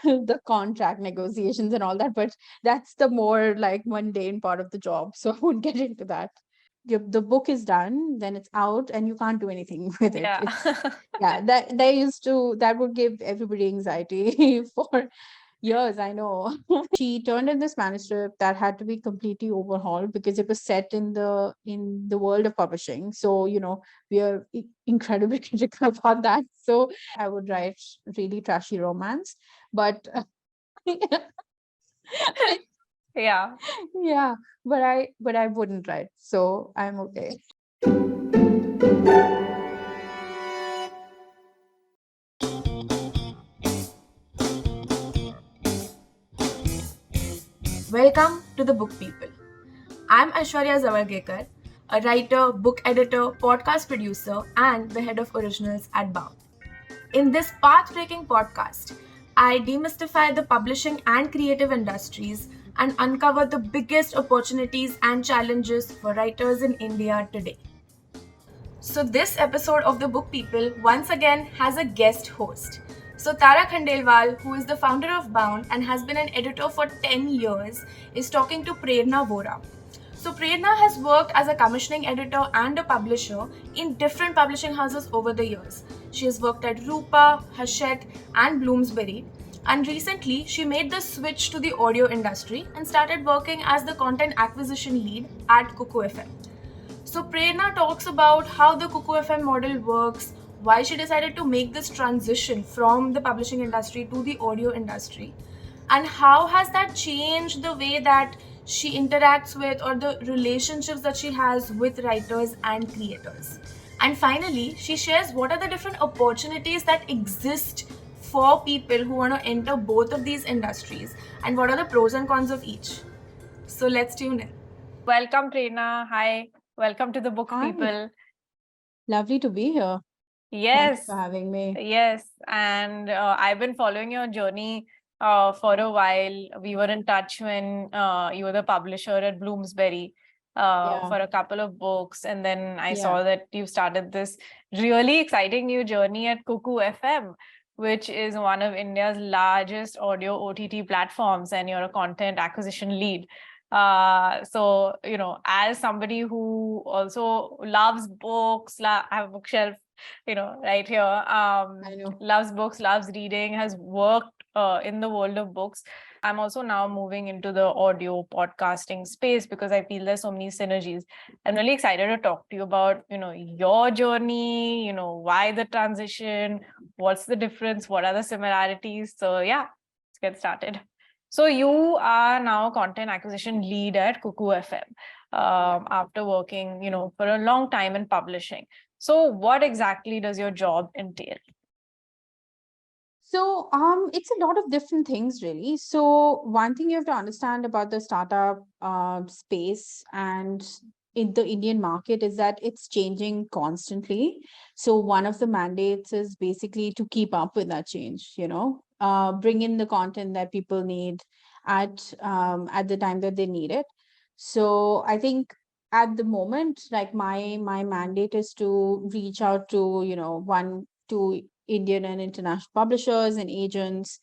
the contract negotiations and all that, but that's the more like mundane part of the job. So I won't get into that. The book is done, then it's out, and you can't do anything with it. Yeah. It's yeah, that would give everybody anxiety for years, I know. She turned in this manuscript that had to be completely overhauled because it was set in the world of publishing. So, we are incredibly critical about that. So I would write really trashy romance, but Yeah. yeah, but I wouldn't write. So I'm okay. Welcome to the Book People. I'm Aishwarya Zawargekar, a writer, book editor, podcast producer, and the head of originals at Bound. In this path-breaking podcast, I demystify the publishing and creative industries and uncover the biggest opportunities and challenges for writers in India today. So this episode of the Book People once again has a guest host. So Tara Khandelwal, who is the founder of Bound and has been an editor for 10 years, is talking to Prerna Vohra. So Prerna has worked as a commissioning editor and a publisher in different publishing houses over the years. She has worked at Rupa, Hachette and Bloomsbury. And recently, she made the switch to the audio industry and started working as the content acquisition lead at Kuku FM. So Prerna talks about how the Kuku FM model works, why she decided to make this transition from the publishing industry to the audio industry, and how has that changed the way that she interacts with or the relationships that she has with writers and creators. And finally, she shares what are the different opportunities that exist for people who want to enter both of these industries and what are the pros and cons of each. So let's tune in. Welcome, Prerna. Hi. Welcome to the Book Hi. People. Lovely to be here. Thanks Yes. for having me. Yes. And I've been following your journey for a while. We were in touch when you were the publisher at Bloomsbury for a couple of books. And then I saw that you started this really exciting new journey at Kuku FM, which is one of India's largest audio OTT platforms, and you're a content acquisition lead. So, as somebody who also loves books, I have a bookshelf, right here, I know. loves books, loves reading, has worked in the world of books. I'm also now moving into the audio podcasting space because I feel there's so many synergies. I'm really excited to talk to you about, your journey, why the transition, what's the difference, what are the similarities. So yeah, let's get started. So you are now content acquisition lead at Kuku FM after working, for a long time in publishing. So what exactly does your job entail? So it's a lot of different things really. So one thing you have to understand about the startup space and in the Indian market is that it's changing constantly. So one of the mandates is basically to keep up with that change, bring in the content that people need at the time that they need it. So I think at the moment, like my mandate is to reach out to, to Indian and international publishers and agents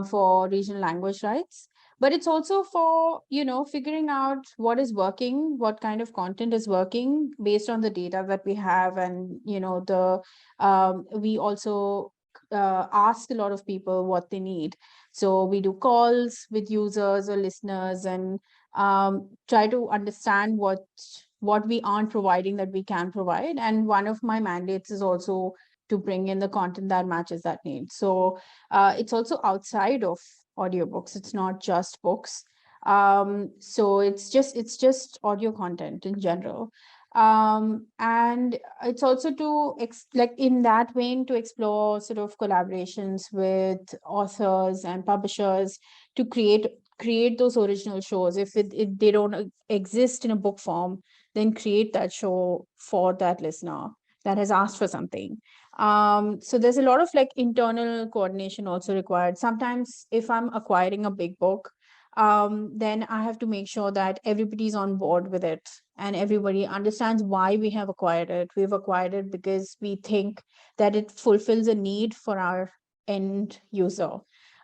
for regional language rights. But it's also for, figuring out what is working, what kind of content is working based on the data that we have. And, we also ask a lot of people what they need. So we do calls with users or listeners and try to understand what we aren't providing that we can provide. And one of my mandates is also to bring in the content that matches that need. So it's also outside of audiobooks. It's not just books. So it's just audio content in general. And it's also to like in that vein to explore sort of collaborations with authors and publishers to create those original shows. If they don't exist in a book form, then create that show for that listener that has asked for something. So there's a lot of like internal coordination also required. Sometimes if I'm acquiring a big book, then I have to make sure that everybody's on board with it and everybody understands why we have acquired it. We've acquired it because we think that it fulfills a need for our end user.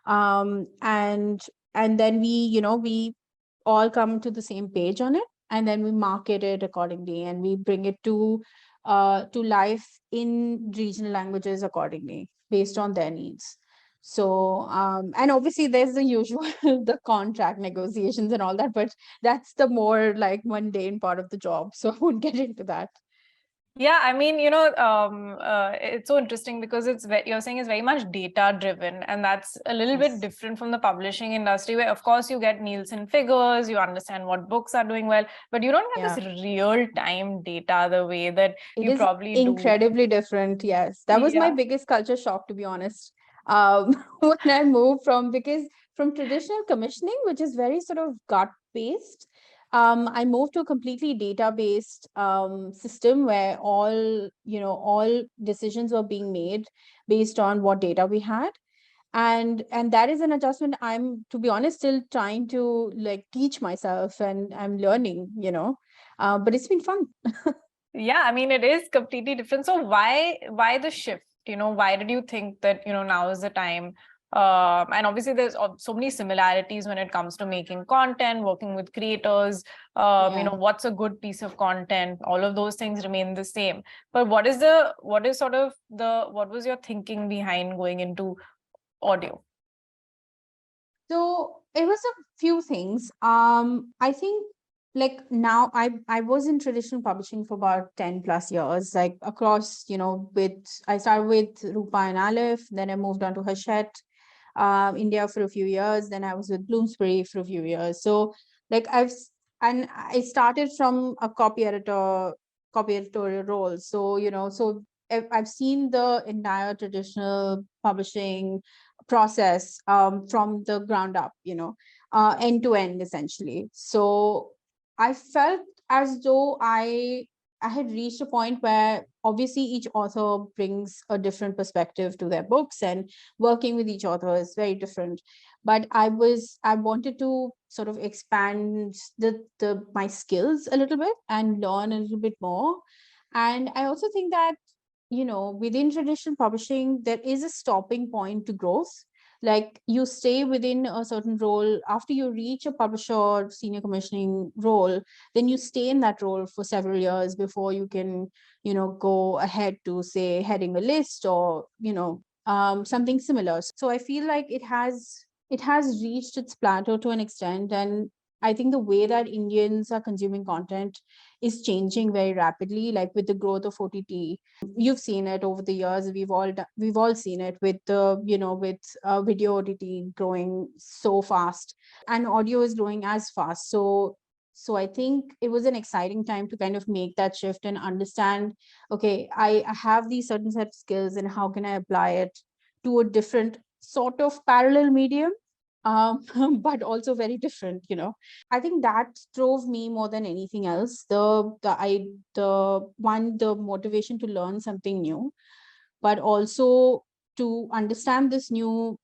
And then we all come to the same page on it, and then we market it accordingly, and we bring it to life in regional languages accordingly based on their needs. So and obviously there's the usual the contract negotiations and all that, but that's the more like mundane part of the job, so I won't get into that. Yeah, I mean, it's so interesting because you're saying it's very much data driven, and that's a little bit different from the publishing industry, where of course you get Nielsen figures, you understand what books are doing well, but you don't get this real time data the way that you probably do. Incredibly different. Yes, that was my biggest culture shock, to be honest. When I moved from traditional commissioning, which is very sort of gut based, I moved to a completely data-based system where all decisions were being made based on what data we had. And that is an adjustment I'm, to be honest, still trying to like teach myself, and I'm learning, but it's been fun. Yeah, I mean, it is completely different. So why the shift? Why did you think that, now is the time? And obviously there's so many similarities when it comes to making content, working with creators, what's a good piece of content, all of those things remain the same. But what was your thinking behind going into audio? So it was a few things. I think like now I was in traditional publishing for about 10 plus years, like across, I started with Rupa and Aleph, then I moved on to Hachette, India for a few years. Then I was with Bloomsbury for a few years. So like I started from a copy editorial role. So, so I've seen the entire traditional publishing process from the ground up, end to end essentially. So I felt as though I had reached a point where obviously each author brings a different perspective to their books, and working with each author is very different. But I wanted to sort of expand my skills a little bit and learn a little bit more. And I also think that, within traditional publishing, there is a stopping point to growth. Like you stay within a certain role after you reach a publisher or senior commissioning role, then you stay in that role for several years before you can, go ahead to say heading a list or, something similar. So I feel like it has reached its plateau to an extent. And I think the way that Indians are consuming content is changing very rapidly, like with the growth of OTT. You've seen it over the years. We've all seen it with the, with video OTT growing so fast, and audio is growing as fast. So I think it was an exciting time to kind of make that shift and understand, okay, I have these certain set of skills, and how can I apply it to a different sort of parallel medium, but also very different. I think that drove me more than anything else. The motivation to learn something new, but also to understand this new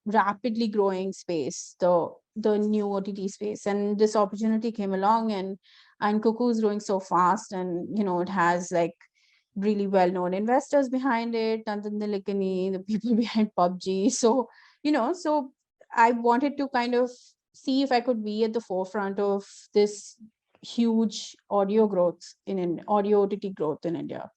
rapidly growing space, the new OTT space. And this opportunity came along, and Kuku is growing so fast, and it has like really well-known investors behind it, Nandan Nilekani, the people behind PUBG. So, so I wanted to kind of see if I could be at the forefront of this huge audio audio OTT growth in India.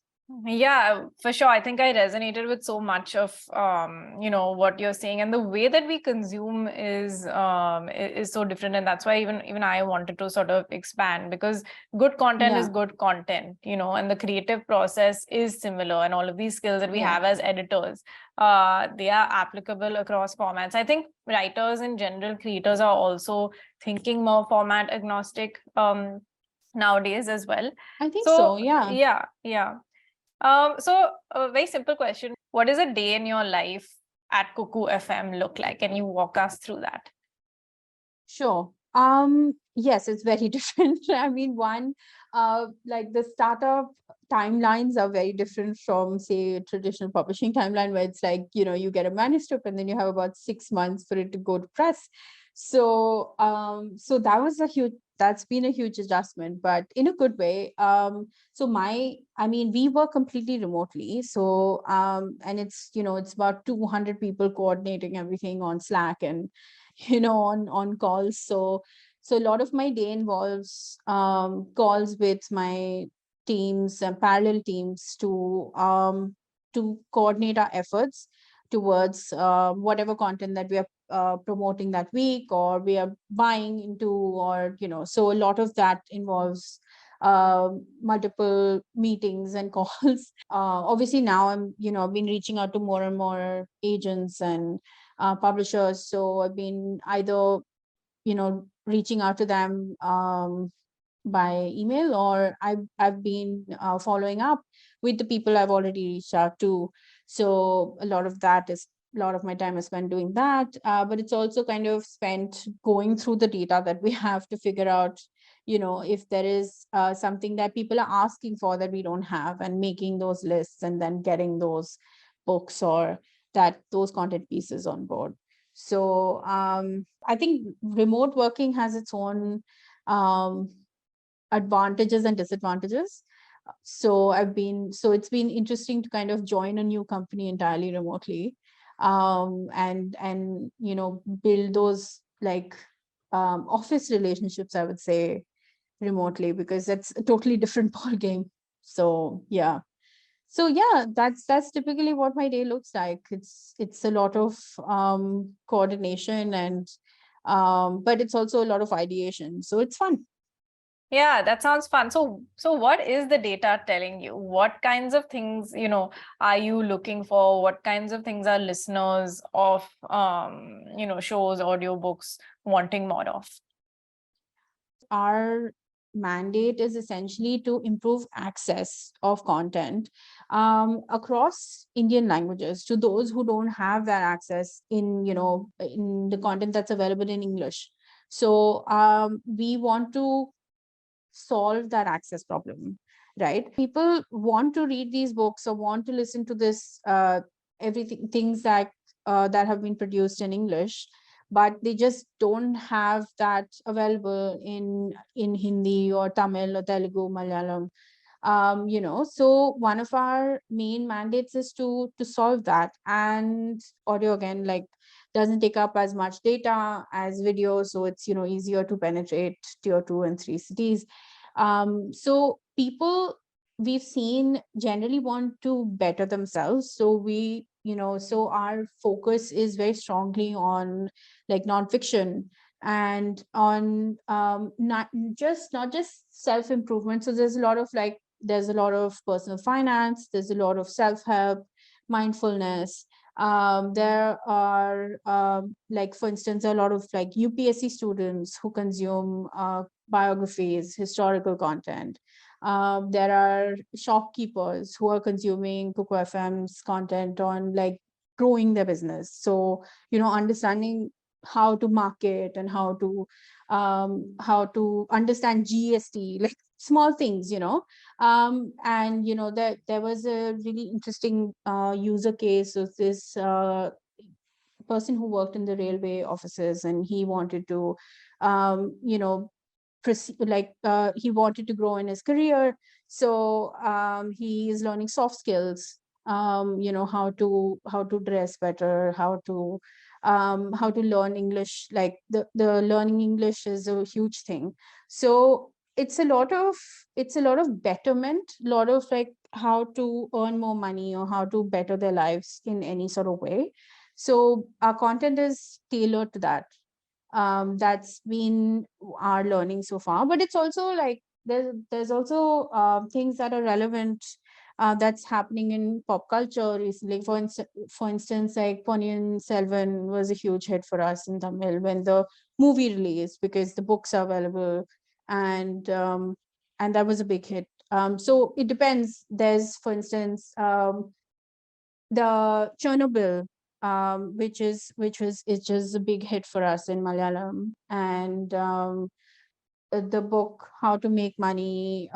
Yeah, for sure. I think I resonated with so much of what you're saying, and the way that we consume is so different, and that's why even I wanted to sort of expand, because good content is good content, and the creative process is similar, and all of these skills that we have as editors, they are applicable across formats. I think writers in general, creators are also thinking more format agnostic nowadays as well. I think so. Yeah. So a very simple question. What does a day in your life at Kuku FM look like? Can you walk us through that? Sure. Yes, it's very different. I mean, one, like the startup timelines are very different from, say, a traditional publishing timeline, where it's like, you get a manuscript and then you have about 6 months for it to go to press. So, so that was a huge that's been a huge adjustment, but in a good way. So we work completely remotely. So and it's, it's about 200 people coordinating everything on Slack and, on calls. So a lot of my day involves calls with my teams and parallel teams to coordinate our efforts towards whatever content that we are promoting that week, or we are buying into, or so a lot of that involves multiple meetings and calls. Obviously now I've been reaching out to more and more agents and publishers, so I've been either reaching out to them by email, or I've been following up with the people I've already reached out to. So a lot of my time is spent doing that, but it's also kind of spent going through the data that we have to figure out, if there is something that people are asking for that we don't have, and making those lists and then getting those books or those content pieces on board. So I think remote working has its own advantages and disadvantages. So it's been interesting to kind of join a new company entirely remotely, and build those like office relationships, I would say, remotely, because that's a totally different ball game. So yeah. So yeah, that's typically what my day looks like. It's a lot of coordination, and but it's also a lot of ideation. So it's fun. Yeah, that sounds fun. So what is the data telling you? What kinds of things, are you looking for? What kinds of things are listeners of, shows, audiobooks wanting more of? Our mandate is essentially to improve access of content across Indian languages to those who don't have that access in the content that's available in English. So we want to solve that access problem, right? People want to read these books or want to listen to this everything things that have been produced in English, but they just don't have that available in Hindi or Tamil or Telugu, Malayalam. So one of our main mandates is to solve that. And audio, again, like, doesn't take up as much data as video, so it's easier to penetrate tier 2 and 3 cities. So people, we've seen, generally want to better themselves, so so our focus is very strongly on like nonfiction, and on not just self-improvement. So there's a lot of personal finance, there's a lot of self-help, mindfulness. There are like, for instance, a lot of like UPSC students who consume biographies, historical content. There are shopkeepers who are consuming Kuku FM's content on like growing their business. So understanding how to market and how to understand GST, like small things, and there was a really interesting user case of this person who worked in the railway offices, and he wanted to he wanted to grow in his career. So he is learning soft skills, how to dress better, how to learn English. Like the learning English is a huge thing. So it's a lot of betterment, a lot of like how to earn more money or how to better their lives in any sort of way. So our content is tailored to that. That's been our learning so far, but it's also like there's also things that are relevant, that's happening in pop culture recently. For instance, like Ponniyin Selvan was a huge hit for us in Tamil when the movie released, because the books are available, and that was a big hit. So it depends. There's, for instance, the Chernobyl, which is a big hit for us in Malayalam, and the book How to Make Money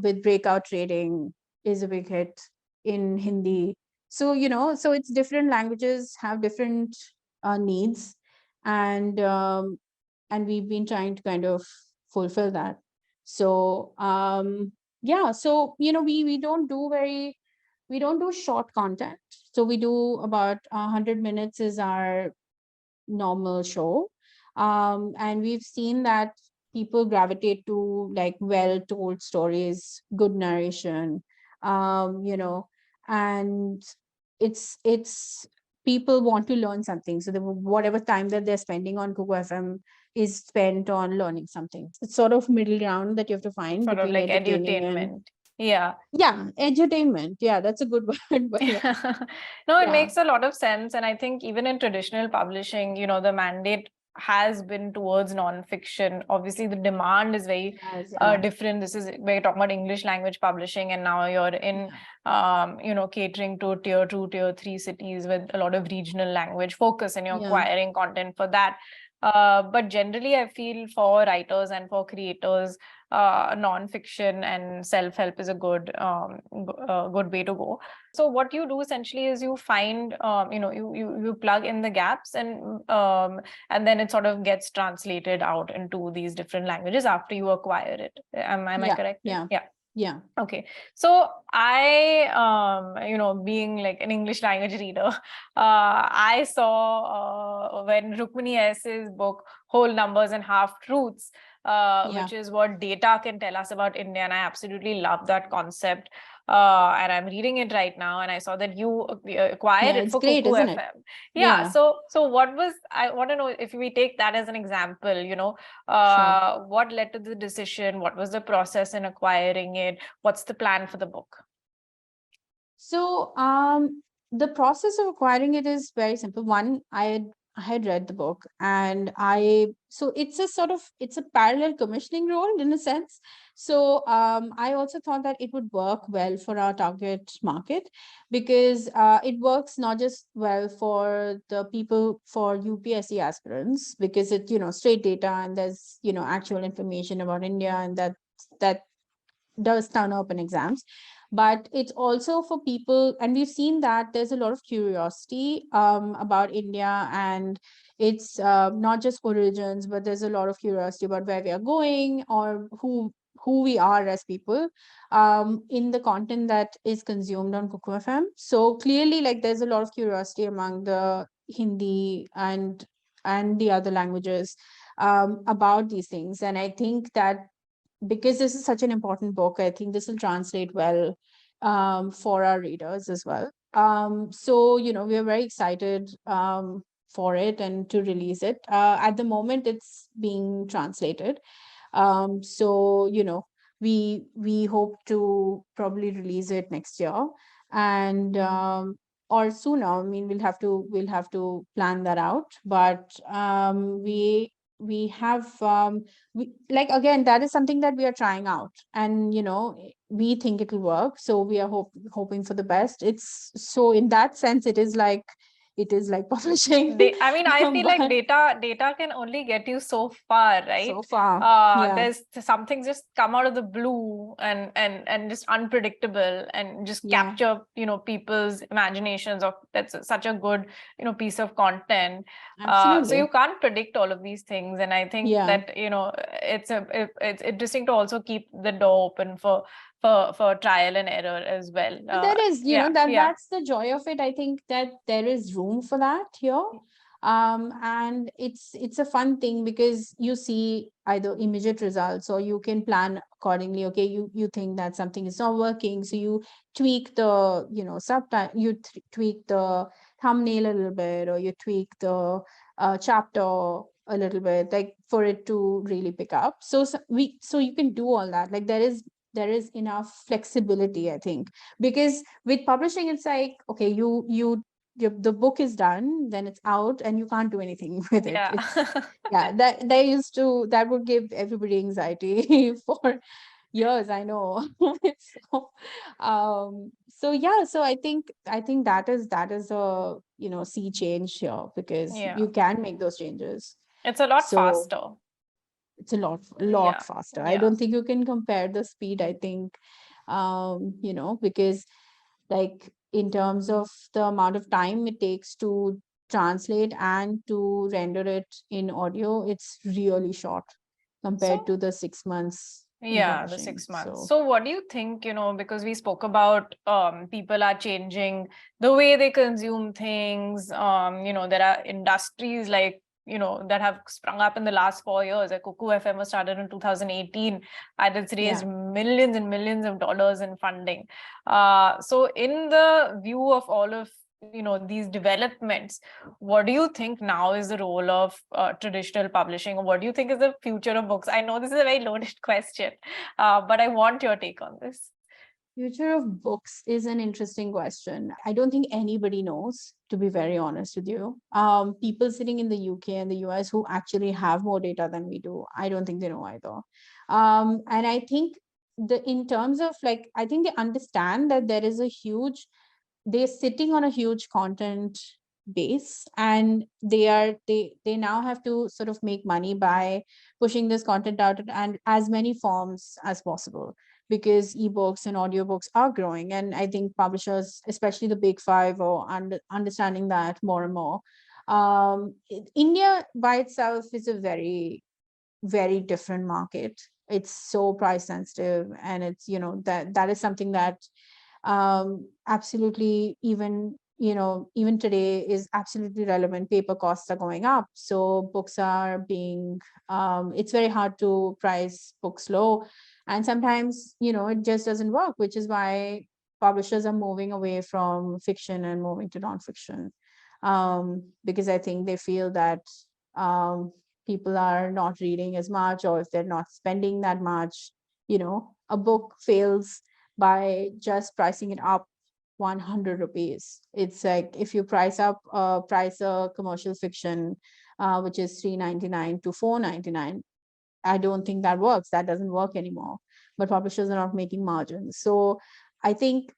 with Breakout Trading is a big hit in Hindi. So so it's different languages have different needs, and we've been trying to kind of fulfill that. So yeah, so we don't do short content. So we do about 100 minutes is our normal show. And we've seen that people gravitate to like well told stories, good narration, and it's people want to learn something. So whatever time that they're spending on Kuku FM is spent on learning something. It's sort of middle ground that you have to find Sort of between like entertaining and edutainment. Yeah. entertainment. Yeah, that's a good word. But yeah. No, it Yeah. makes a lot of sense. And I think even in traditional publishing, the mandate has been towards nonfiction. Obviously, the demand is very different. This is, we're talking about English language publishing, and now you're in, catering to tier 2, tier 3 cities with a lot of regional language focus, and you're acquiring content for that. But generally, I feel for writers and for creators, non-fiction and self-help is a good way to go. So what you do essentially is you find, you plug in the gaps, and then it sort of gets translated out into these different languages after you acquire it. Am I correct? Yeah. Okay. So I, being like an English language reader, I saw when Rukmini S.'s book, Whole Numbers and Half Truths, which is what data can tell us about India. And I absolutely love that concept. And I'm reading it right now, and I saw that you acquired it for great, Kuku isn't FM. It? Yeah. So what was, I want to know, if we take that as an example, Sure. what led to the decision? What was the process in acquiring it? What's the plan for the book? So the process of acquiring it is very simple. One, I had read the book, and so it's a parallel commissioning role in a sense. So I also thought that it would work well for our target market, because it works not just well for the people, for UPSC aspirants, because it straight data, and there's actual information about India, and that does turn up in exams. But it's also for people, and we've seen that there's a lot of curiosity about India, and it's not just origins, but there's a lot of curiosity about where we are going, or who we are as people, in the content that is consumed on Kuku FM. So clearly, like, there's a lot of curiosity among the Hindi and the other languages about these things. And I think that because this is such an important book, I think this will translate well for our readers as well. So, we are very excited for it and to release it. At the moment, it's being translated. So, we hope to probably release it next year, and or sooner. I mean, we'll have to plan that out. But we have like, again, that is something that we are trying out, and we think it will work. So we are hoping for the best. It's so, in that sense, it is like publishing. I feel like data can only get you so far, right? So far, there's something just come out of the blue and just unpredictable, and just capture people's imaginations of, that's such a good piece of content. So you can't predict all of these things, and I think that it's interesting to also keep the door open for trial and error as well. There is, that's the joy of it. I think that there is room for that here. And it's a fun thing, because you see either immediate results, or you can plan accordingly. Okay, you think that something is not working, so you tweak the subtitle, you tweak the thumbnail a little bit, or you tweak the chapter a little bit, like, for it to really pick up. So you can do all that. Like, there is enough flexibility, I think, because with publishing, it's like, okay, the book is done, then it's out, and you can't do anything with it. That would give everybody anxiety for years, I know. So I think that is a sea change here, because you can make those changes. It's a lot faster. It's a lot faster. I don't think you can compare the speed, I think, because, like, in terms of the amount of time it takes to translate and to render it in audio, it's really short. compared to the 6 months in Yeah, the publishing. 6 months. So So what do you think, because we spoke about people are changing the way they consume things. There are industries like, that have sprung up in the last 4 years. Like Kuku FM was started in 2018 and it's raised millions and millions of dollars in funding. So in the view of all of these developments, what do you think now is the role of traditional publishing, or what do you think is the future of books? I know this is a very loaded question, but I want your take on this. Future of books is an interesting question. I don't think anybody knows, to be very honest with you. People sitting in the UK and the US who actually have more data than we do, I don't think they know either. And I think in terms of I think they understand that there is they're sitting on a huge content base, and they now have to sort of make money by pushing this content out and as many forms as possible, because ebooks and audiobooks are growing. And I think publishers, especially the big five, are understanding that more and more. India by itself is a very, very different market. It's so price sensitive, and it's that is something that absolutely, even today, is absolutely relevant. Paper costs are going up, so books are being it's very hard to price books low, and sometimes it just doesn't work, which is why publishers are moving away from fiction and moving to nonfiction, because I think they feel that people are not reading as much, or if they're not spending that much, a book fails by just pricing it up 100 rupees. It's like if you price a commercial fiction, which is 399 to 499. I don't think that works. That doesn't work anymore. But publishers are not making margins. So I think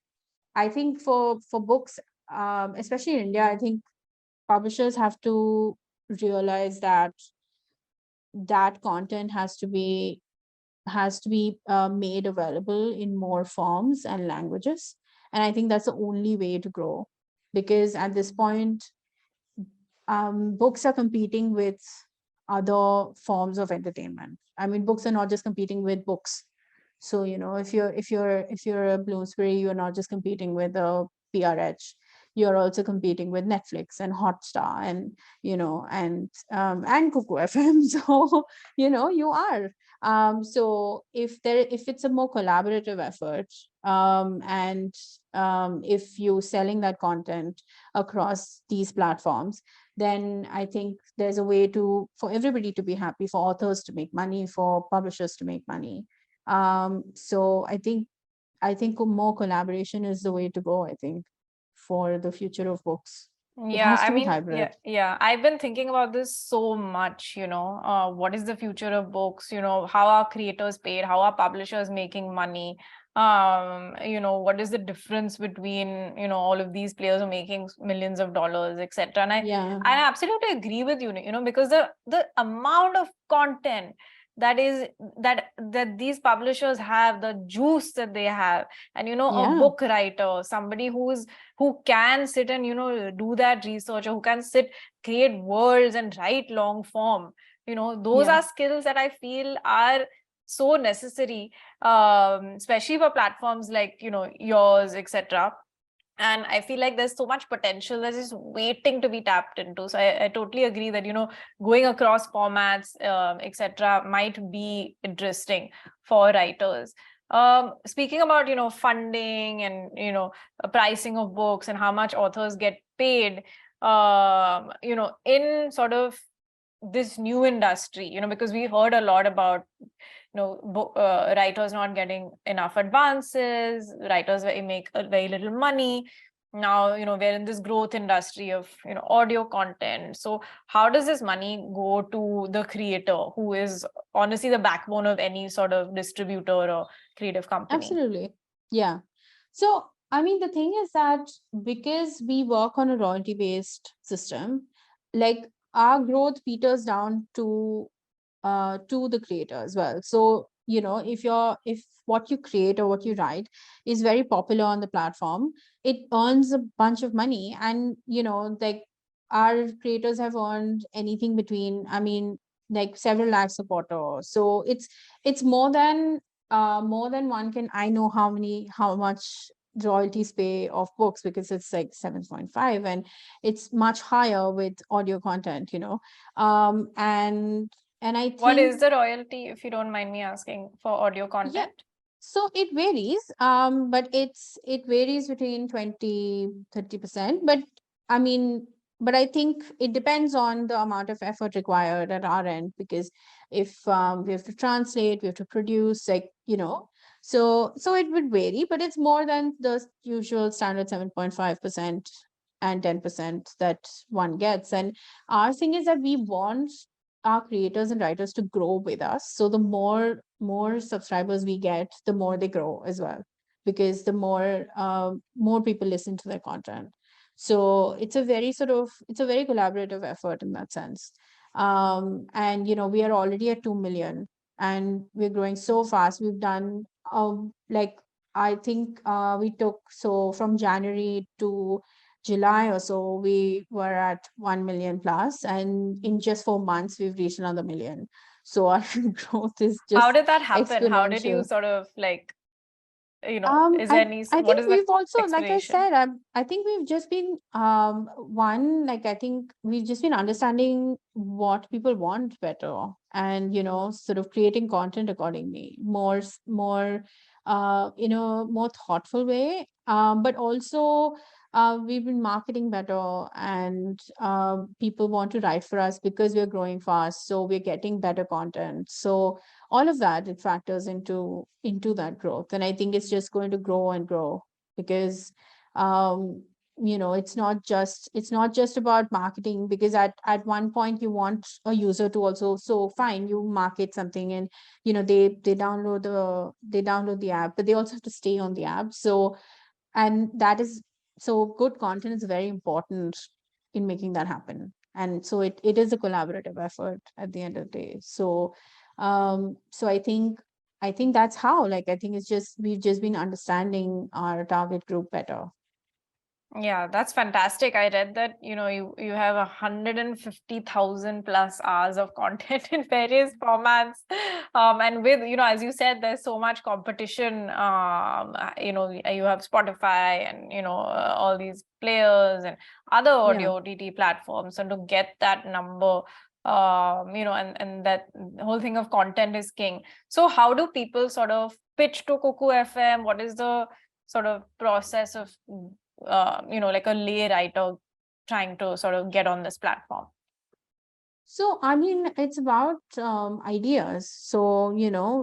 for books, especially in India, I think publishers have to realize that content has to be made available in more forms and languages. And I think that's the only way to grow, because at this point, books are competing with other forms of entertainment. I mean, books are not just competing with books. So if you're a Bloomsbury, you're not just competing with a PRH. You're also competing with Netflix and Hotstar and and Kuku FM. So you are. So if it's a more collaborative effort, and if you're selling that content across these platforms, then I think there's a way for everybody to be happy, for authors to make money, for publishers to make money. So I think more collaboration is the way to go, I think, for the future of books. It Yeah, has to be hybrid. yeah. I've been thinking about this so much, what is the future of books? How are creators paid? How are publishers making money? What is the difference between, all of these players who are making millions of dollars, etc. And I absolutely agree with you, because the amount of content that these publishers have, the juice that they have, and a book writer, somebody who can sit and do that research, or who can create worlds and write long form, those are skills that I feel are so necessary, especially for platforms like yours, etc. And I feel like there's so much potential that is waiting to be tapped into. So I totally agree that going across formats, etc., might be interesting for writers. Speaking about funding and pricing of books and how much authors get paid, in sort of this new industry, because we heard a lot about writers not getting enough advances, writers make very little money. Now we're in this growth industry of audio content. So how does this money go to the creator, who is honestly the backbone of any sort of distributor or creative company? Absolutely. Yeah. So I mean, the thing is that because we work on a royalty based system, like our growth peters down to the creator as well. So if what you create or what you write is very popular on the platform, it earns a bunch of money. And like our creators have earned anything between, I mean, like several lakhs a quarter. So it's more than one can, I know how much royalties pay of books, because it's like 7.5, and it's much higher with audio content, and I What think, is the royalty, if you don't mind me asking, for audio yeah, content? so it varies, but it varies between 20-30%. But I mean, but I think it depends on the amount of effort required at our end, because if we have to translate, we have to produce, like, so it would vary, but it's more than the usual standard 7.5% and 10% that one gets. And our thing is that we want our creators and writers to grow with us. So the more subscribers we get, the more they grow as well, because the more people listen to their content. So it's a very collaborative effort in that sense. And we are already at 2 million, and we're growing so fast. We've done like, I think we took, so from January to July or so, we were at 1 million plus, and in just 4 months, we've reached another million. So our growth is How just did that happen? How did you exponential. sort of like, is there any, I what think is the we've also, like I explanation? said, I think we've just been like, I think we've just been understanding what people want better, and sort of creating content accordingly, more thoughtful way. But also we've been marketing better, and people want to write for us because we're growing fast, so we're getting better content. So all of that, it factors into that growth, and I think it's just going to grow and grow, because um it's not just about marketing, because at one point you want a user to also, so fine, you market something, and they download the app, but they also have to stay on the app. So, and that is, so good content is very important in making that happen. And so it is a collaborative effort at the end of the day. So I think that's how, like, I think it's just, we've just been understanding our target group better. Yeah, that's fantastic. I read that, you have 150,000 plus hours of content in various formats. And with, as you said, there's so much competition. You have Spotify and, all these players and other audio OTT platforms. And to get that number, and that whole thing of content is king. So how do people sort of pitch to Kuku FM? What is the sort of process of like a lay writer trying to sort of get on this platform? So, I mean, it's about ideas. So,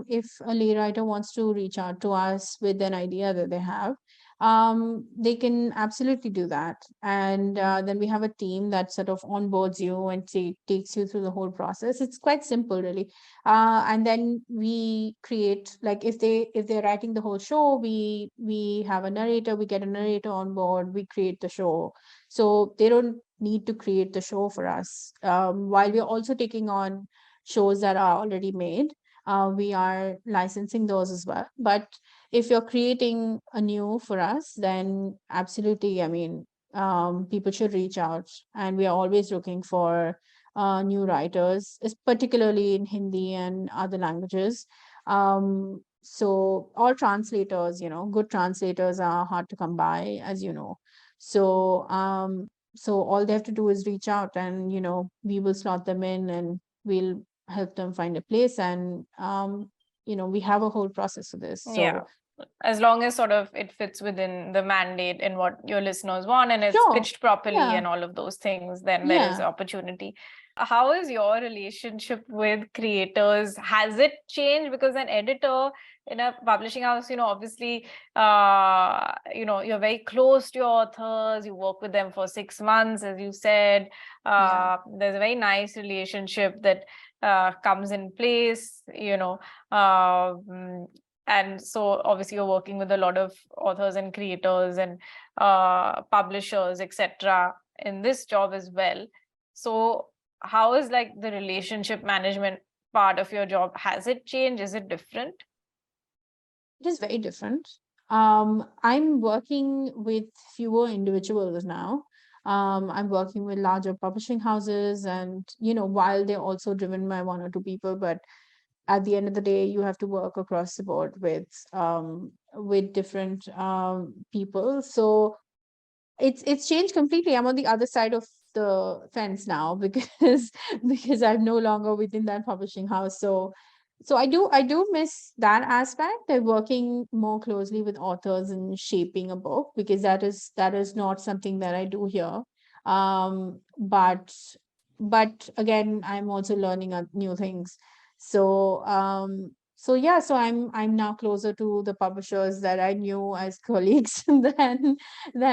if a lay writer wants to reach out to us with an idea that they have, they can absolutely do that. And then we have a team that sort of onboards you and takes you through the whole process. It's quite simple, really. And then we create, like, if they're writing the whole show, we have a narrator. We get a narrator on board. We create the show. So they don't need to create the show for us. While we're also taking on shows that are already made, we are licensing those as well. But if you're creating a new for us, then absolutely, I mean, people should reach out, and we are always looking for new writers, particularly in Hindi and other languages. So, or translators, good translators are hard to come by, as you know. So all they have to do is reach out, and we will slot them in, and we'll help them find a place. And we have a whole process for this. So yeah, as long as sort of it fits within the mandate and what your listeners want, and it's pitched properly and all of those things, then there is opportunity. How is your relationship with creators? Has it changed? Because an editor in a publishing house, obviously, you're very close to your authors. You work with them for 6 months, as you said. There's a very nice relationship that comes in place, and so obviously you're working with a lot of authors and creators and publishers, etc., in this job as well. So how is like the relationship management part of your job? Has it changed? Is it different? It is very different. I'm working with fewer individuals now. I'm working with larger publishing houses, and while they're also driven by one or two people, but at the end of the day, you have to work across the board with different people. So it's changed completely. I'm on the other side of the fence now because because I'm no longer within that publishing house. So I do miss that aspect, like working more closely with authors and shaping a book, because that is not something that I do here. But again, I'm also learning new things. So yeah, so I'm now closer to the publishers that I knew as colleagues than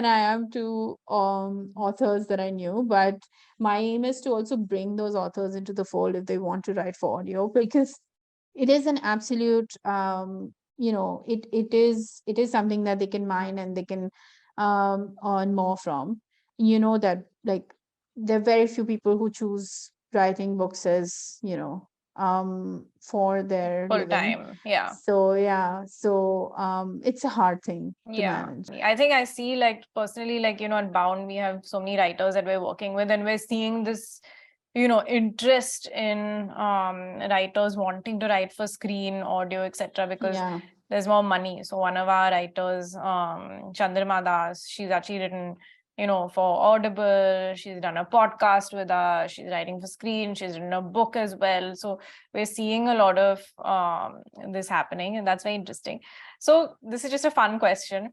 I am to authors that I knew. But my aim is to also bring those authors into the fold if they want to write for audio, because it is an absolute it is something that they can mine and they can earn more from. That, like, there are very few people who choose writing books as for their Full living. time. Yeah. So yeah, so it's a hard thing to Yeah. manage. I think I see, like, personally, like, at Bound, we have so many writers that we're working with, and we're seeing this, interest in writers wanting to write for screen, audio, etc., because Yeah. there's more money. So one of our writers, Chandrama Das, she's actually written, for Audible. She's done a podcast with us. She's writing for screen. She's written a book as well. So we're seeing a lot of this happening, and that's very interesting. So this is just a fun question.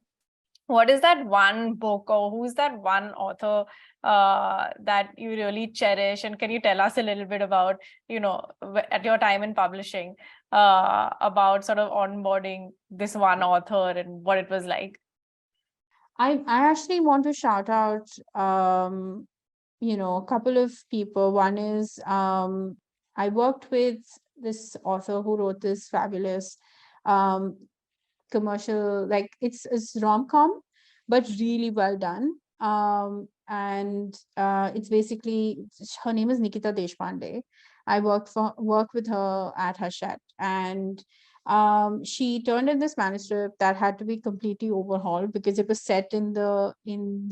What is that one book, or who's that one author that you really cherish? And can you tell us a little bit about, at your time in publishing, about sort of onboarding this one author and what it was like? I actually want to shout out a couple of people. One is I worked with this author who wrote this fabulous um commercial, like it's rom-com, but really well done. And it's basically, her name is Nikita Deshpande. I worked with her at Hachette, and she turned in this manuscript that had to be completely overhauled because it was set in the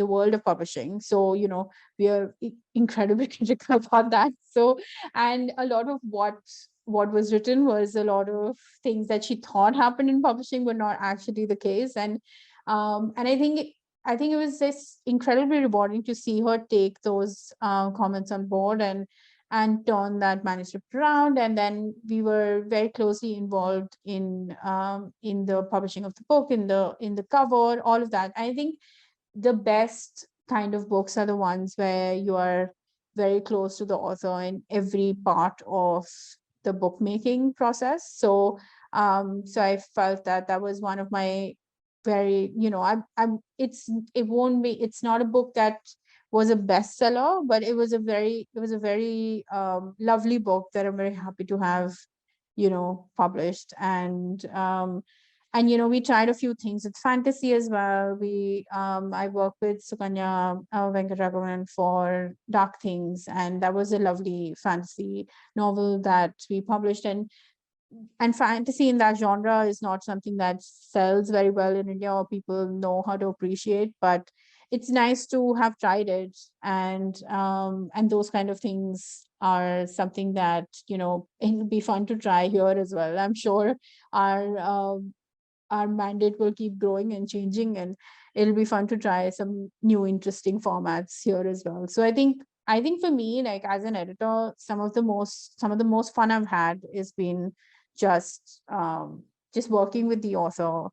world of publishing. So we are incredibly critical about that. So, and a lot of what was written was a lot of things that she thought happened in publishing were not actually the case. And I think it was just incredibly rewarding to see her take those comments on board and turn that manuscript around. And then we were very closely involved in the publishing of the book, in the cover, all of that. I think the best kind of books are the ones where you are very close to the author in every part of the bookmaking process. So I felt that was one of my very, it's not a book that was a bestseller, but it was a very lovely book that I'm very happy to have published. And we tried a few things with fantasy as well. I worked with Sukanya Venkatragavan for Dark Things, and that was a lovely fantasy novel that we published. And fantasy in that genre is not something that sells very well in India or people know how to appreciate, but it's nice to have tried it. And those kind of things are something that it'll be fun to try here as well. I'm sure our our mandate will keep growing and changing, and it'll be fun to try some new interesting formats here as well. So I think for me, like, as an editor, some of the most fun I've had has been just working with the author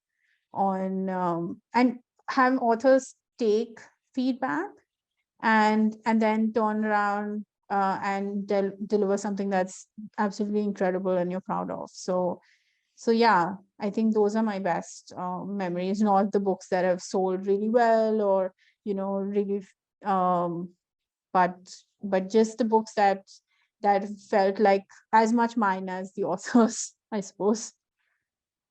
on and have authors take feedback and then turn around and deliver something that's absolutely incredible and you're proud of. So yeah, I think those are my best memories, not the books that have sold really well or really um but just the books that felt like as much mine as the authors, I suppose.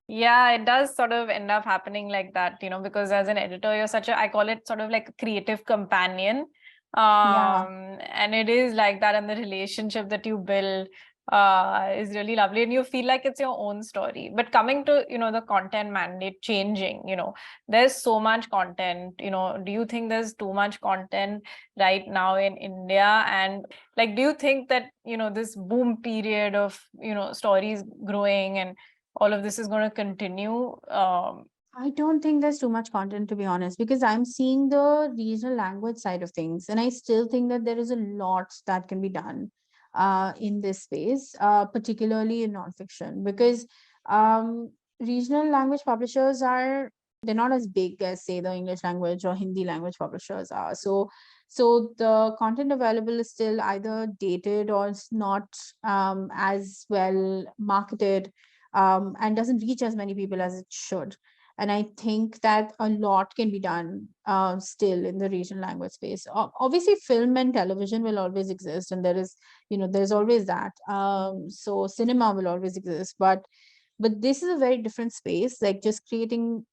Yeah, it does sort of end up happening like that, because as an editor, you're I call it sort of like a creative companion. Yeah. And it is like that, and the relationship that you build is really lovely, and you feel like it's your own story. But coming to, the content mandate changing, there's so much content. Do you think there's too much content right now in India? And like, do you think that, this boom period of, stories growing and all of this is going to continue? I don't think there's too much content, to be honest, because I'm seeing the regional language side of things, and I still think that there is a lot that can be done in this space, particularly in nonfiction, because regional language publishers they're not as big as, say, the English language or Hindi language publishers are. So the content available is still either dated or it's not as well marketed, and doesn't reach as many people as it should. And I think that a lot can be done still in the regional language space. Obviously, film and television will always exist, and there's always that. So cinema will always exist, but this is a very different space. Like, just creating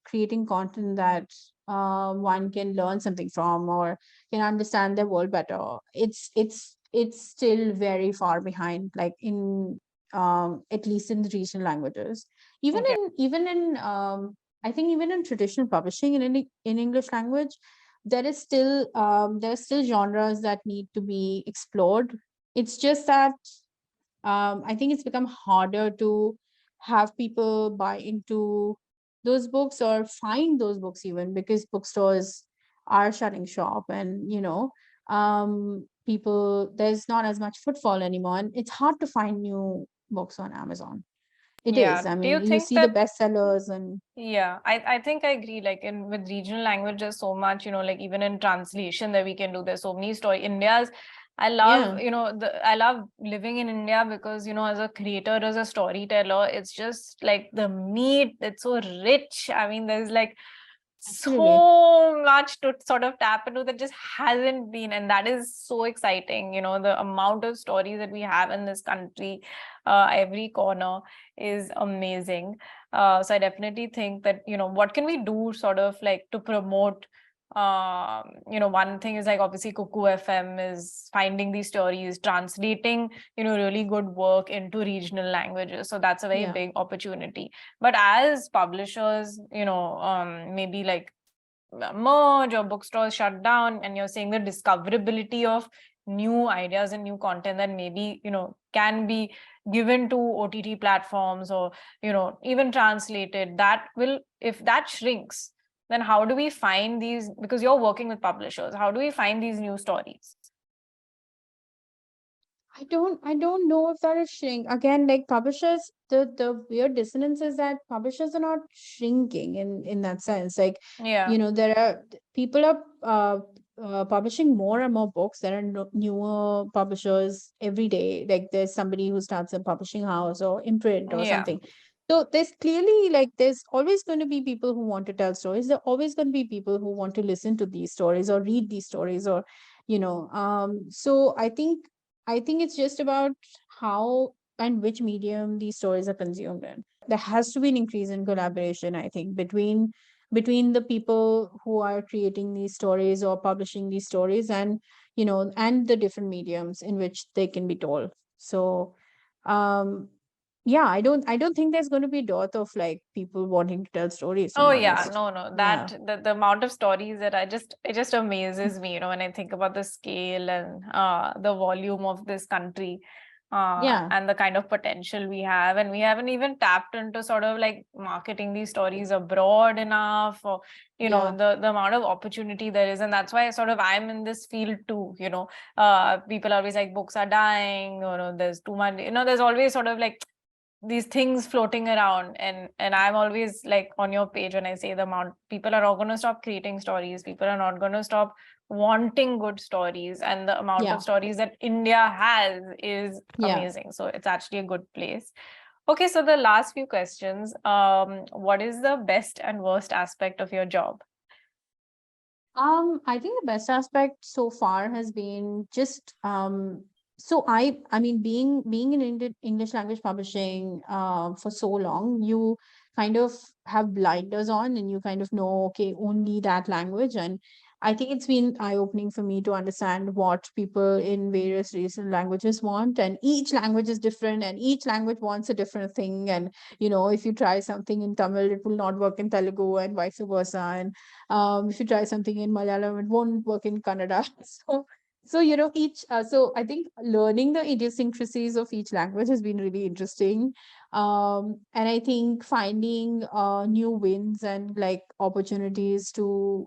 content that one can learn something from or can understand their world better. It's still very far behind, like in at least in the regional languages. Even in I think even in traditional publishing in English language, there are still genres that need to be explored. It's just that I think it's become harder to have people buy into those books or find those books, even because bookstores are shutting shop, and people, there's not as much footfall anymore, and it's hard to find new books on Amazon. It is. Yeah. I Do you mean, you think see the that bestsellers and Yeah, I think I agree. Like with regional language, there's so much, like even in translation that we can do. There's so many stories. I love, yeah, I love living in India because, as a creator, as a storyteller, it's just like the meat, it's so rich. I mean, there's like absolutely. so much to sort of tap into that just hasn't been, and that is so exciting. The amount of stories that we have in this country, every corner is amazing. So I definitely think that, what can we do sort of like to promote, one thing is like obviously Kuku FM is finding these stories, translating, really good work into regional languages. So that's a very Yeah. big opportunity. But as publishers, maybe like merge or bookstores shut down, and you're saying the discoverability of new ideas and new content that maybe, can be given to OTT platforms or, even translated, that will, if that shrinks, then how do we find these, because you're working with publishers, how do we find these new stories? I don't know if that is shrink. Again, like publishers, the weird dissonance is that publishers are not shrinking in that sense. Like, Yeah. there are people are publishing more and more books. There are newer publishers every day. Like, there's somebody who starts a publishing house or imprint or Yeah. something. So there's clearly, like, there's always going to be people who want to tell stories. There are always going to be people who want to listen to these stories or read these stories, or so I think it's just about how and which medium these stories are consumed in. There has to be an increase in collaboration, I think, between the people who are creating these stories or publishing these stories, and the different mediums in which they can be told. So yeah, I don't think there's going to be a dearth of, like, people wanting to tell stories, to Oh be yeah, honest. no, Yeah. the amount of stories that it just amazes me, when I think about the scale and the volume of this country, Yeah. and the kind of potential we have, and we haven't even tapped into sort of like marketing these stories abroad enough, or Yeah. the amount of opportunity there is, and that's why sort of I'm in this field too. People are always like books are dying, there's too much, there's always sort of like these things floating around, and I'm always like on your page when I say the amount people are not going to stop creating stories, people are not going to stop wanting good stories, and the amount Yeah. of stories that India has is Yeah. amazing. So it's actually a good place. Okay, so the last few questions, what is the best and worst aspect of your job? I think the best aspect so far has been just so I mean, being in English language publishing for so long, you kind of have blinders on, and you kind of know, okay, only that language. And I think it's been eye-opening for me to understand what people in various regional languages want, and each language is different, and each language wants a different thing. And if you try something in Tamil, it will not work in Telugu, and vice versa. And if you try something in Malayalam, it won't work in Kannada. So I think learning the idiosyncrasies of each language has been really interesting. And I think finding new wins and like opportunities to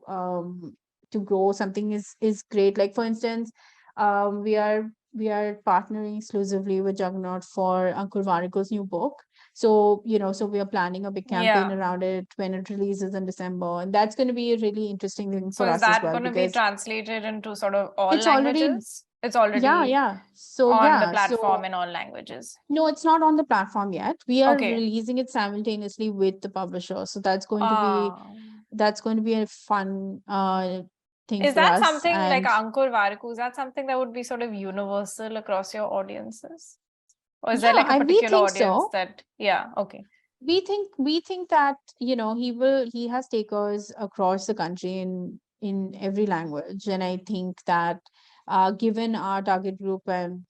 grow something is great. Like for instance, we are partnering exclusively with Juggernaut for Ankur Warikoo's new book. So so we are planning a big campaign Yeah. around it when it releases in December, and that's going to be a really interesting thing So for is us as that well, going to be because translated into sort of all it's already languages? It's already yeah. So on the yeah, platform so in all languages. no, it's not on the platform yet. We are Okay. releasing it simultaneously with the publisher, so that's going to be a fun thing Is for that us. something like And Ankur Warikoo? Is that something that would be sort of universal across your audiences? Or is there yeah, like a we particular think audience so. that, yeah, okay. We think that he has takers across the country in every language, and I think that given our target group and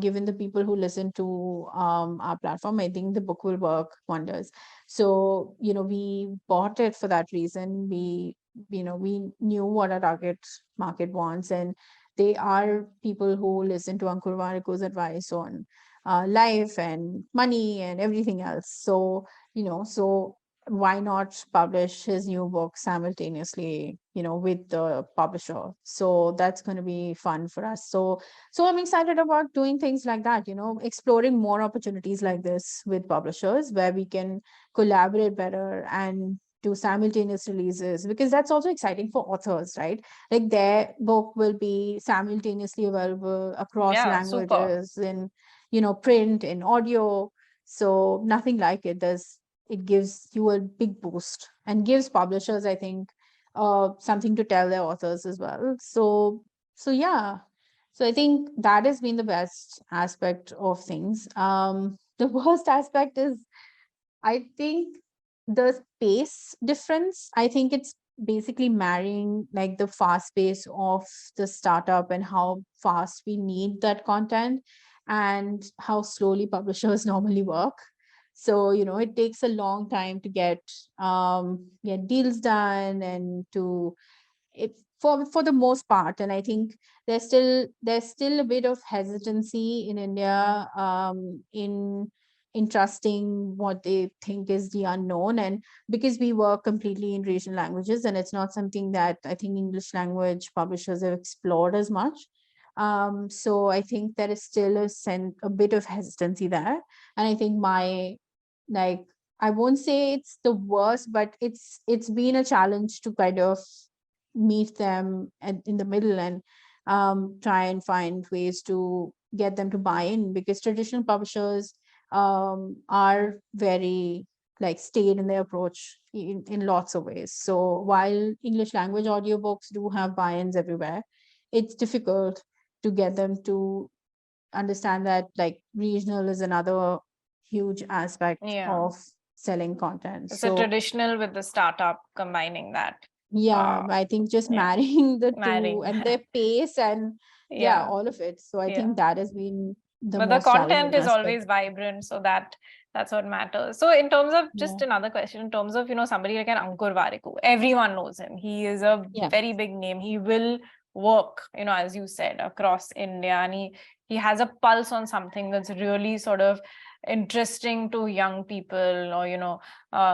given the people who listen to our platform, I think the book will work wonders. So we bought it for that reason. We knew what our target market wants, and they are people who listen to Ankur Warikoo's advice on life and money and everything else. So why not publish his new book simultaneously, with the publisher? So that's going to be fun for us. So I'm excited about doing things like that, exploring more opportunities like this with publishers where we can collaborate better and do simultaneous releases, because that's also exciting for authors, right? Like their book will be simultaneously available across Yeah, super. languages in print and audio. So nothing like it does. It gives you a big boost and gives publishers, I think, something to tell their authors as well. So yeah. So I think that has been the best aspect of things. The worst aspect is, I think, the pace difference. I think it's basically marrying like the fast pace of the startup and how fast we need that content and how slowly publishers normally work. So, it takes a long time to get deals done and to it for the most part. And I think there's still a bit of hesitancy in India in trusting what they think is the unknown, and because we work completely in regional languages, and it's not something that I think English language publishers have explored as much. So I think there is still a bit of hesitancy there. And I think like I won't say it's the worst, but it's been a challenge to kind of meet them in the middle and try and find ways to get them to buy in, because traditional publishers are very like stayed in their approach in lots of ways. So while English language audiobooks do have buy-ins everywhere, it's difficult to get them to understand that like regional is another huge aspect Yeah. of selling content. It's a So traditional with the startup combining that. yeah, I think just Yeah. marrying the two Marrying. and their pace and yeah, Yeah. all of it. So I Yeah. think that has been the But the most content challenging is aspect. always vibrant, so that's what matters. So in terms of Yeah. just another question, in terms of somebody like an Ankur Warikoo, everyone knows him. He is a Yeah. very big name. He will work, as you said, across India, and he has a pulse on something that's really sort of interesting to young people, or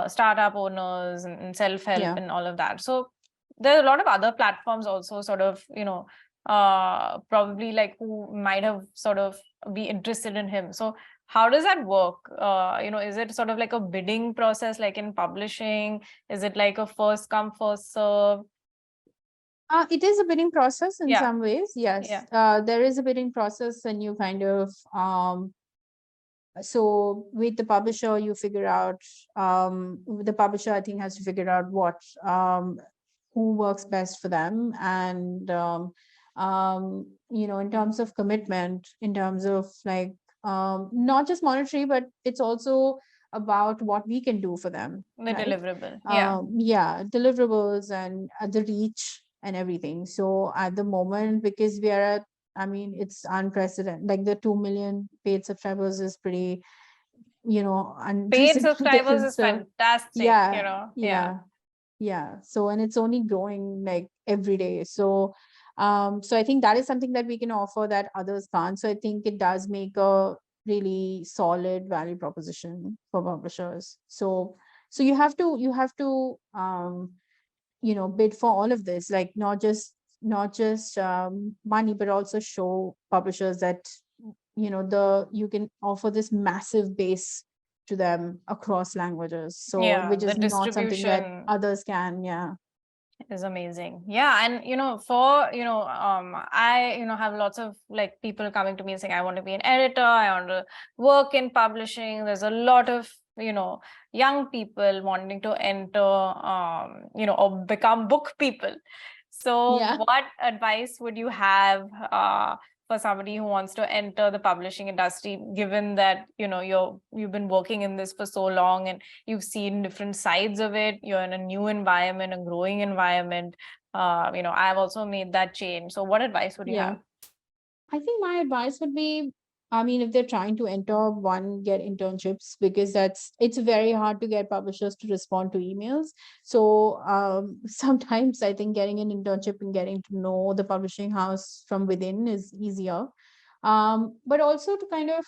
startup owners and self-help Yeah. and all of that. So there are a lot of other platforms also sort of probably like who might have sort of be interested in him. So how does that work? Is it sort of like a bidding process like in publishing? Is it like a first come first serve? It is a bidding process in Yeah. some ways. Yes. Yeah. There is a bidding process, and you kind of so with the publisher you figure out the publisher I think has to figure out what who works best for them. And in terms of commitment, in terms of like not just monetary, but it's also about what we can do for them, The right? deliverable. Yeah. Yeah, deliverables and the reach and everything. So at the moment, because we are at, I mean, it's unprecedented. Like the 2 million paid subscribers is pretty, Paid unprecedented. subscribers is So fantastic, yeah, yeah. yeah. So, and it's only growing like every day. So, so I think that is something that we can offer that others can't. So I think it does make a really solid value proposition for publishers. So, so you have to bid for all of this, like not just money, but also show publishers that you can offer this massive base to them across languages, so Yeah, which the is not something that distribution others can. Yeah. is amazing. Yeah, and for I have lots of like people coming to me saying I want to be an editor, I want to work in publishing. There's a lot of young people wanting to enter or become book people. So Yeah. what advice would you have for somebody who wants to enter the publishing industry, given that you've been working in this for so long and you've seen different sides of it, you're in a new environment, a growing environment. I've also made that change. So what advice would you Yeah. have? I think my advice would be, I mean, if they're trying to enter, one, get internships, because it's very hard to get publishers to respond to emails. So sometimes I think getting an internship and getting to know the publishing house from within is easier. But also to kind of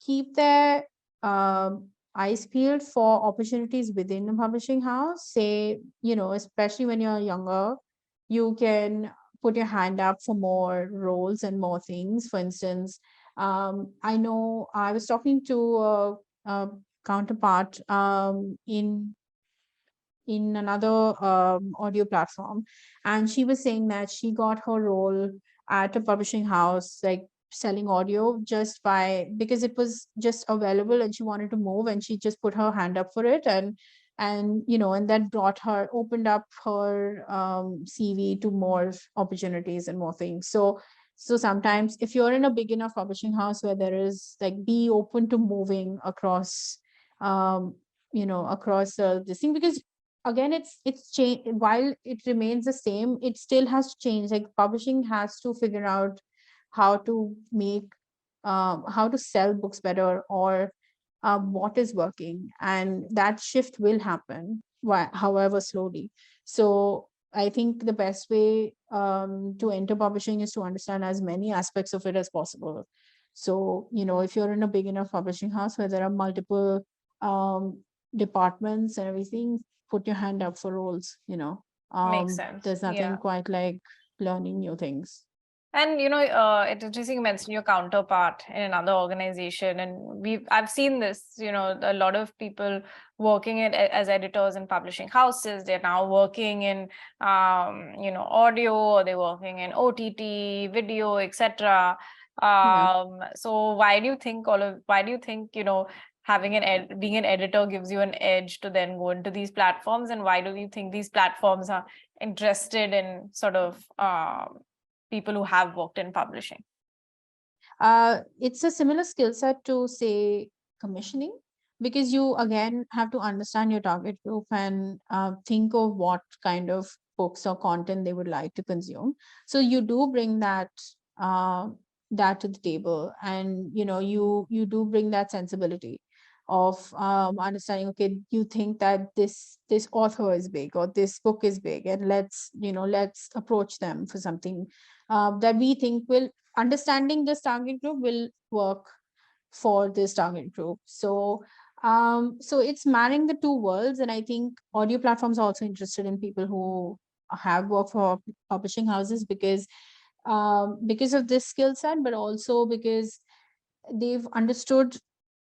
keep their eyes peeled for opportunities within the publishing house. Say, especially when you're younger, you can put your hand up for more roles and more things. For instance, I know I was talking to a counterpart in another audio platform, and she was saying that she got her role at a publishing house, like selling audio, just by because it was just available and she wanted to move, and she just put her hand up for it, and that brought her, opened up her CV to more opportunities and more things. So sometimes if you're in a big enough publishing house where there is, like, be open to moving across across this thing, because again, it's change. While it remains the same, it still has to change. Like, publishing has to figure out how to make how to sell books better, or what is working, and that shift will happen, however slowly. So I think the best way to enter publishing is to understand as many aspects of it as possible. So, if you're in a big enough publishing house where there are multiple um, departments and everything, put your hand up for roles. Makes sense. There's nothing Yeah. quite like learning new things. And it's interesting you mentioned your counterpart in another organization, and I've seen this. A lot of people working as editors in publishing houses. They're now working in audio, or they're working in OTT, video, etc. Yeah. So why do you think having being an editor gives you an edge to then go into these platforms, and why do you think these platforms are interested in sort of people who have worked in publishing? It's a similar skill set to, say, commissioning, because you again have to understand your target group and think of what kind of books or content they would like to consume. So you do bring uh, that to the table, and you do bring that sensibility of understanding. Okay, you think that this author is big, or this book is big, and let's approach them for something that we think will, understanding this target group will work for this target group. So it's marrying the two worlds, and I think audio platforms are also interested in people who have worked for publishing houses, because of this skill set, but also because they've understood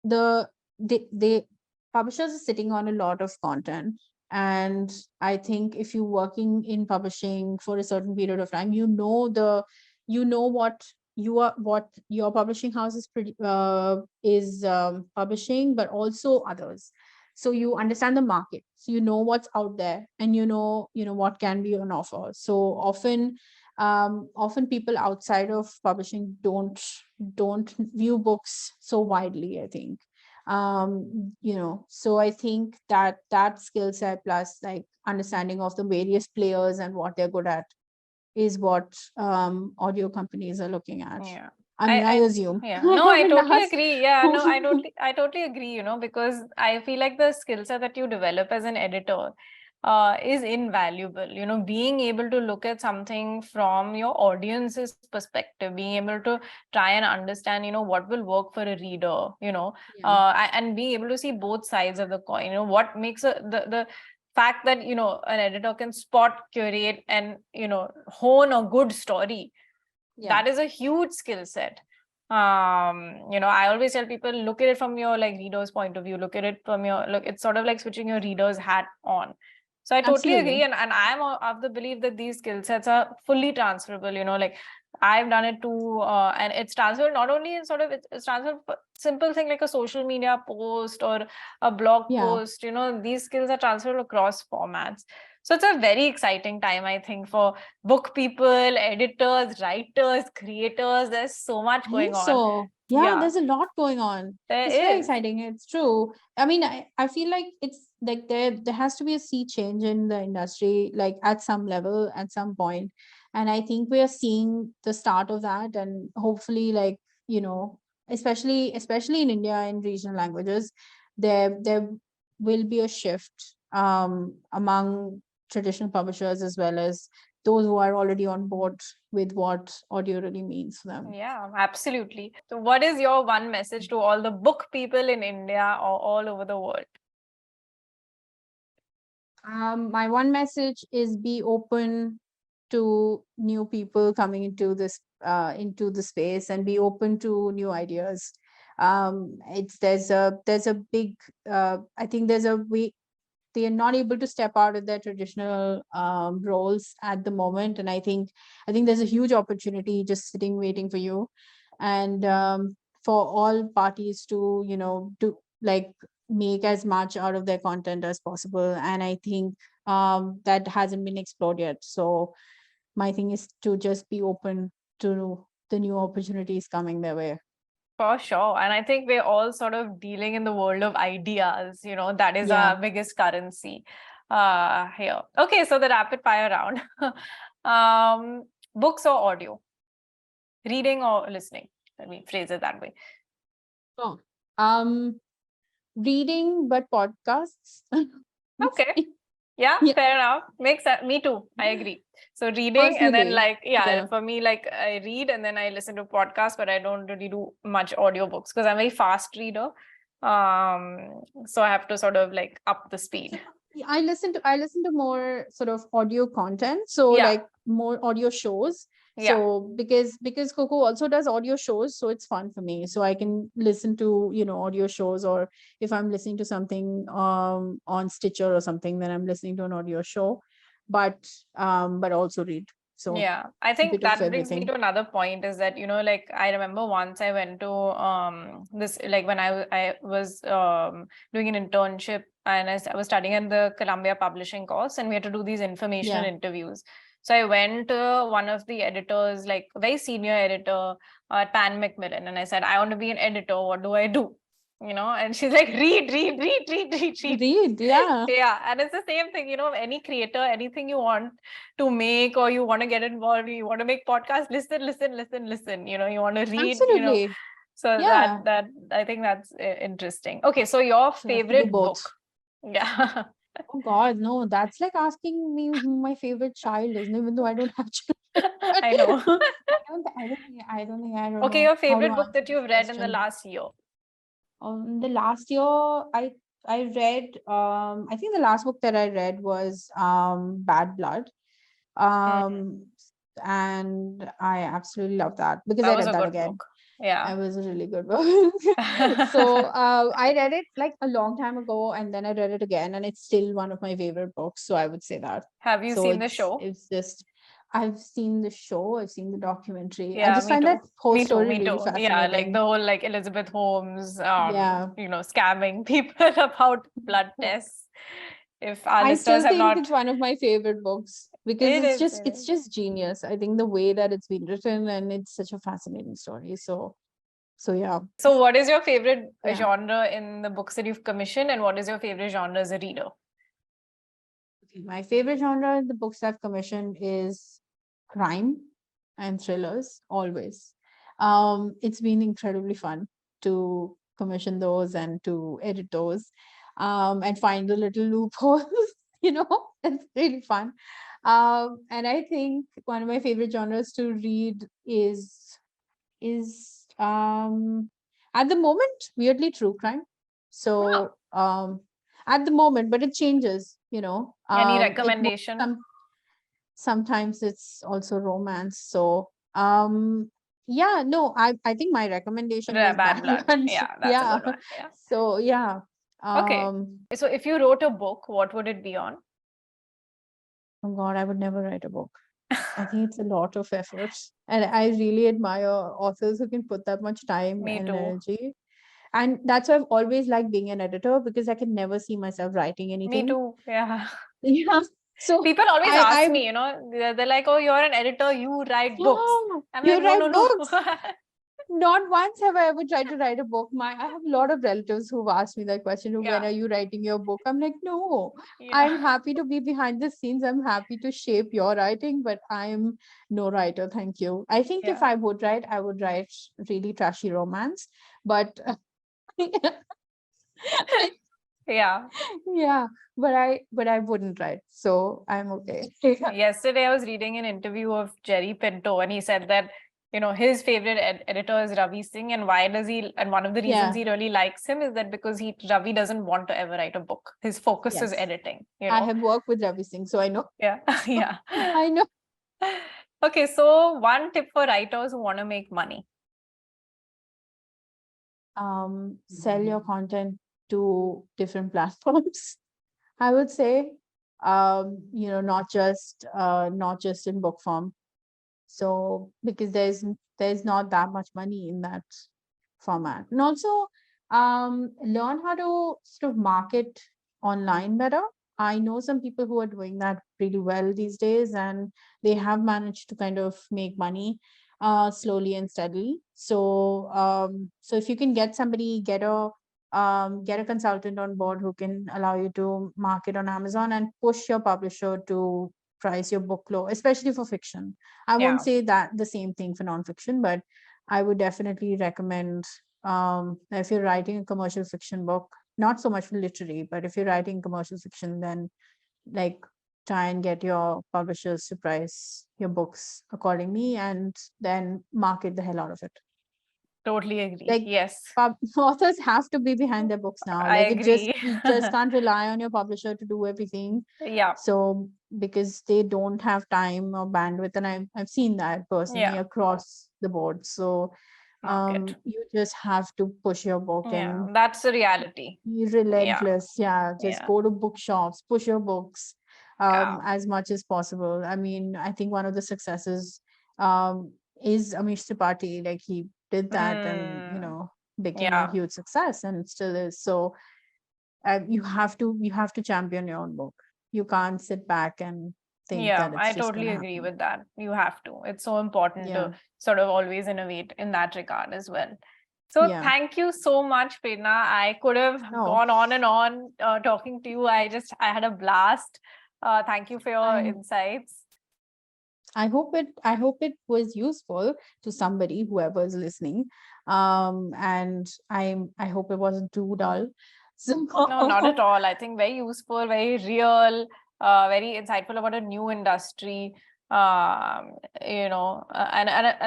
they publishers are sitting on a lot of content. And I think if you're working in publishing for a certain period of time, what your publishing house is publishing, but also others. So you understand the market, so you know what's out there, and what can be on offer. So often people outside of publishing don't view books so widely, I think. So I think that skill set, plus like understanding of the various players and what they're good at, is what audio companies are looking at. Yeah. I assume. Yeah. No, I totally asked. agree. Yeah, no, I totally agree, you know, because I feel like the skill set that you develop as an editor is invaluable. You know, being able to look at something from your audience's perspective, being able to try and understand, you know, what will work for a reader, you know, and being able to see both sides of the coin, you know, what makes the fact that, you know, an editor can spot, curate, and, you know, hone a good story. That is a huge skill set. You know, I always tell people, look at it from your like reader's point of view, look at it from your it's sort of like switching your reader's hat on. So I totally agree, and I'm of the belief that these skill sets are fully transferable. You know, like I've done it too, and it's transferred not only in sort of it's transferred simple thing like a social media post or a blog post. You know, these skills are transferred across formats. So it's a very exciting time, I think, for book people, editors, writers, creators. There's so much going on. So yeah, there's a lot going on. It's very exciting. It's true. I mean, I feel like it's like there has to be a sea change in the industry, like at some level, at some point. And I think we are seeing the start of that. And hopefully, like, you know, especially in India in regional languages, there will be a shift among traditional publishers as well as those who are already on board with what audio really means for them. Yeah, absolutely. So what is your one message to all the book people in India or all over the world? My one message is be open to new people coming into the space and be open to new ideas. There's a big I think there's a way they are not able to step out of their traditional roles at the moment, and I think there's a huge opportunity just sitting waiting for you, and for all parties to to like make as much out of their content as possible. And I think that hasn't been explored yet. So my thing is to just be open to the new opportunities coming their way. For sure. And I think we're all sort of dealing in the world of ideas, you know, that is our biggest currency here. Okay, so the rapid fire round. Books or audio? Reading or listening? Let me phrase it that way. Reading, but podcasts. Okay. Yeah, fair enough. Makes sense. Me too. I agree. So reading and then for me, like I read and then I listen to podcasts, but I don't really do much audiobooks because I'm a very fast reader. So I have to sort of like up the speed. I listen to more sort of audio content. So like more audio shows. So because Kuku also does audio shows, so it's fun for me. So I can listen to, audio shows, or if I'm listening to something on Stitcher or something, then I'm listening to an audio show, but also read. So yeah, I think that brings me to another point is that, like I remember once I went to this, like when I was doing an internship and I was studying at the Columbia Publishing course, and we had to do these informational interviews. So I went to one of the editors, like a very senior editor at Pan Macmillan, and I said, I want to be an editor. What do I do? And she's like, read. Read, yeah. Yeah. And it's the same thing, any creator, anything you want to make or you want to get involved, you want to make podcasts, listen. You want to read, Absolutely. So that I think that's interesting. Okay. So your favorite book. Yeah. Oh God, no, that's like asking me who my favorite child is, even though I don't have children. I know. I don't know. Okay, your favorite book that you've read in the last year. The last year, I read. I think the last book that I read was Bad Blood, and I absolutely love that because I read that again. Book. Yeah, it was a really good book. So I read it like a long time ago, and then I read it again, and it's still one of my favorite books. So I would say that. Have you seen the show? It's just. I've seen the show. I've seen the documentary. Yeah, I just find that whole story really fascinating. Yeah, like the whole like Elizabeth Holmes, scamming people about blood tests. If our listeners have not, it's one of my favorite books because it's just genius. I think the way that it's been written, and it's such a fascinating story. So yeah. So what is your favorite genre in the books that you've commissioned, and what is your favorite genre as a reader? My favorite genre in the books I've commissioned is crime and thrillers always. It's been incredibly fun to commission those and to edit those, and find the little loopholes. It's really fun. And I think one of my favorite genres to read is at the moment weirdly true crime. So at the moment, but it changes. Any It recommendation? sometimes it's also romance. So yeah, no, I think my recommendation was Bad Blood. Blood. Yeah, that's a Yeah. good one. Yeah. So yeah. Okay. So if you wrote a book, what would it be on? Oh God, I would never write a book. I think it's a lot of effort. And I really admire authors who can put that much time Me and too. energy. And that's why I've always liked being an editor, because I can never see myself writing anything. Me too. Yeah. Yeah. So people always ask me, they're like, "Oh, you're an editor, you write books." I'm you like, write no. books. Not once have I ever tried to write a book. I have a lot of relatives who've asked me that question, when are you writing your book? I'm like, no, I'm happy to be behind the scenes. I'm happy to shape your writing, but I'm no writer. Thank you. I think if I would write really trashy romance, but yeah, but I wouldn't write, so I'm okay. Yesterday I was reading an interview of Jerry Pinto, and he said that his favorite editor is Ravi Singh, and one of the reasons he really likes him is that because Ravi doesn't want to ever write a book. His focus is editing. I have worked with Ravi Singh, so I know. Yeah. I know. Okay, so one tip for writers who want to make money. Sell your content to different platforms. I would say, not just in book form. So because there's not that much money in that format, and also learn how to sort of market online better. I know some people who are doing that really well these days, and they have managed to kind of make money slowly and steadily. So if you can get a consultant on board who can allow you to market on Amazon and push your publisher to price your book low, especially for fiction. I won't say that the same thing for nonfiction, but I would definitely recommend, if you're writing a commercial fiction book, not so much for literary, but if you're writing commercial fiction, then try and get your publishers to price your books accordingly, and then market the hell out of it. Totally agree. Yes. Authors have to be behind their books now. I agree. You just can't rely on your publisher to do everything. Yeah. So because they don't have time or bandwidth, and I've seen that personally across the board. So you just have to push your book, and that's the reality. Be relentless. Just go to bookshops, push your books as much as possible. I mean, I think one of the successes is Amish Tripathi. He did that and became a huge success, and it still is. So you have to champion your own book. You can't sit back and think that it's I just totally agree with that. You have to. It's so important to sort of always innovate in that regard as well. So thank you so much, Prerna. I could have gone on and on talking to you. I had a blast. Thank you for your insights. I hope it was useful to somebody, whoever is listening. And I hope it wasn't too dull. So no, not at all. I think very useful, very real, very insightful about a new industry. And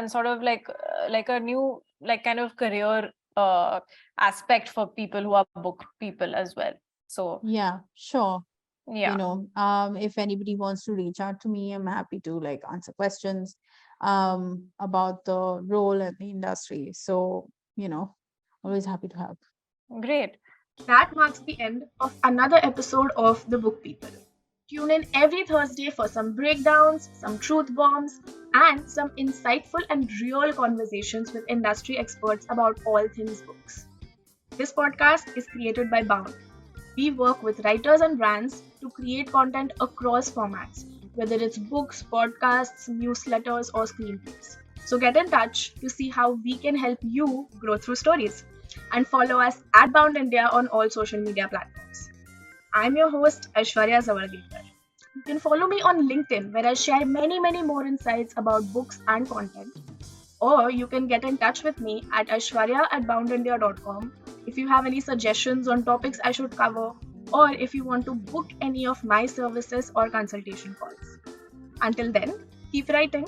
sort of like a new kind of career aspect for people who are book people as well. So yeah, sure. If anybody wants to reach out to me, I'm happy to answer questions about the role and the industry. So always happy to help. Great. That marks the end of another episode of The Book People. Tune in every Thursday for some breakdowns, some truth bombs, and some insightful and real conversations with industry experts about all things books. This podcast is created by Bound. We work with writers and brands to create content across formats, whether it's books, podcasts, newsletters, or screenplays. So get in touch to see how we can help you grow through stories. And follow us at Bound India on all social media platforms. I'm your host, Aishwarya Zawargekar. You can follow me on LinkedIn, where I share many more insights about books and content. Or you can get in touch with me at aishwarya@boundindia.com if you have any suggestions on topics I should cover, or if you want to book any of my services or consultation calls. Until then, keep writing.